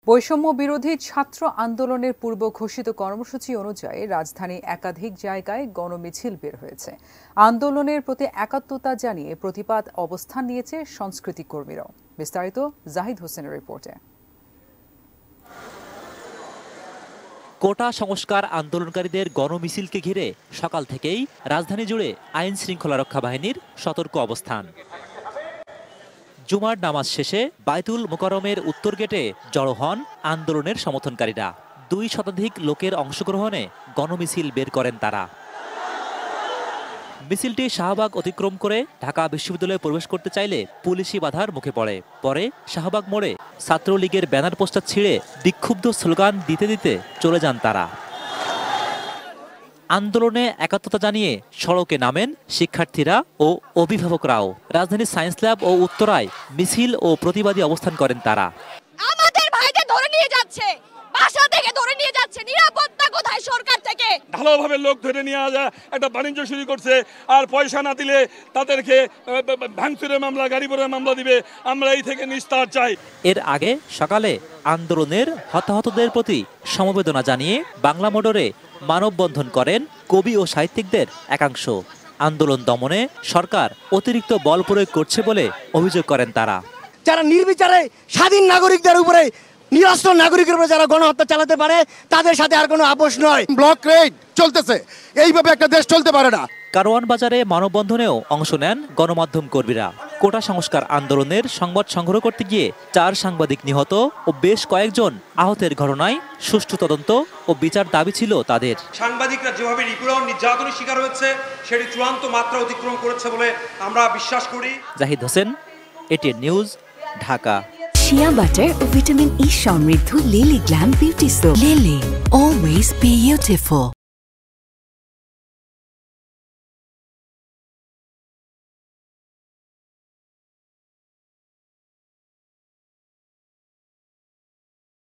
বৈষম্য বিরোধী ছাত্র আন্দোলনের পূর্ব ঘোষিত কর্মসূচি অনুযায়ী রাজধানী একাধিক জায়গায় গণমিছিল বের হয়েছে। আন্দোলনের প্রতি একাত্মতা জানিয়ে প্রতিবাদ অবস্থান নিয়েছে সংস্কৃতি কর্মীরাও। বিস্তারিত জাহিদ হোসেনের রিপোর্টে। কোটা সংস্কার আন্দোলনকারীদের গণমিছিলকে ঘিরে সকাল থেকেই রাজধানী জুড়ে আইন শৃঙ্খলা রক্ষা বাহিনীর সতর্ক অবস্থান। জুমার নামাজ শেষে বায়তুল মোকাররমের উত্তর গেটে জড়ো হন আন্দোলনের সমর্থনকারীরা। 2 শতাধিক লোকের অংশগ্রহণে গণমিছিল বের করেন তারা। মিছিলটি শাহবাগ অতিক্রম করে ঢাকা বিশ্ববিদ্যালয়ে প্রবেশ করতে চাইলে পুলিশি বাধার মুখে পড়ে। পরে শাহবাগ মোড়ে ছাত্রলীগের ব্যানার পোস্টার ছিঁড়ে বিক্ষুব্ধ স্লোগান দিতে দিতে চলে যান তারা। আন্দোলনে একাত্মতা জানিয়ে সড়কে নামেন শিক্ষার্থীরা ও অভিভাবকরাও। রাজধানীর সায়েন্স ল্যাব ও উত্তরায় মিছিল ও প্রতিবাদী অবস্থান করেন তারা। আমাদের ভাইদের ধরে নিয়ে যাচ্ছে, বাসা থেকে ধরে নিয়ে যাচ্ছে, নিরাপত্তা কোথায় সরকার থেকে? ভালোভাবে লোক ধরে নিয়ে যায়, একটা বাণিজ্য শুরু করছে, আর পয়সা না দিলে তাদেরকে ভাঙচুরের মামলা, গাড়ি পোড়ার মামলা দিবে। আমরা এই থেকে নিস্তার চাই। এর আগে সকালে আন্দোলনের হতাহতদের প্রতি সমবেদনা জানিয়ে বাংলা মোটরে মানববন্ধন করেন কবি ও সাহিত্যিকদের একাংশ। আন্দোলন দমনে সরকার অতিরিক্ত বল প্রয়োগ করছে বলে অভিযোগ করেন তারা। যারা নির্বিচারে স্বাধীন নাগরিকদের উপরে, নিরস্ত্র নাগরিকের উপরে যারা গণহত্যা চালাতে পারে, তাদের সাথে আর কোনো আপোষ নয়। ব্লক রেড চলতেছে, এইভাবে একটা দেশ চলতে পারে না। কারওয়ান বাজারে মানববন্ধনেও অংশ নেন গণমাধ্যম কর্মীরা। কোটা সংস্কার আন্দোলনের সংবাদ সংগ্রহ করতে গিয়ে 4 সাংবাদিক নিহত ও বেশ কয়েকজন আহতের ঘটনায় সুষ্ঠু তদন্ত ও বিচার দাবি ছিল তাদের। সাংবাদিকরা যেভাবে নিপীড়ন নির্যাতনের শিকার হয়েছে সেটি চূড়ান্ত মাত্রা অতিক্রম করেছে বলে আমরা বিশ্বাস করি। Zahid Hossain, ATN news, Dhaka. Shea butter ও ভিটামিন ই সমৃদ্ধ Lily glam beauty soap. Lily, always beautiful.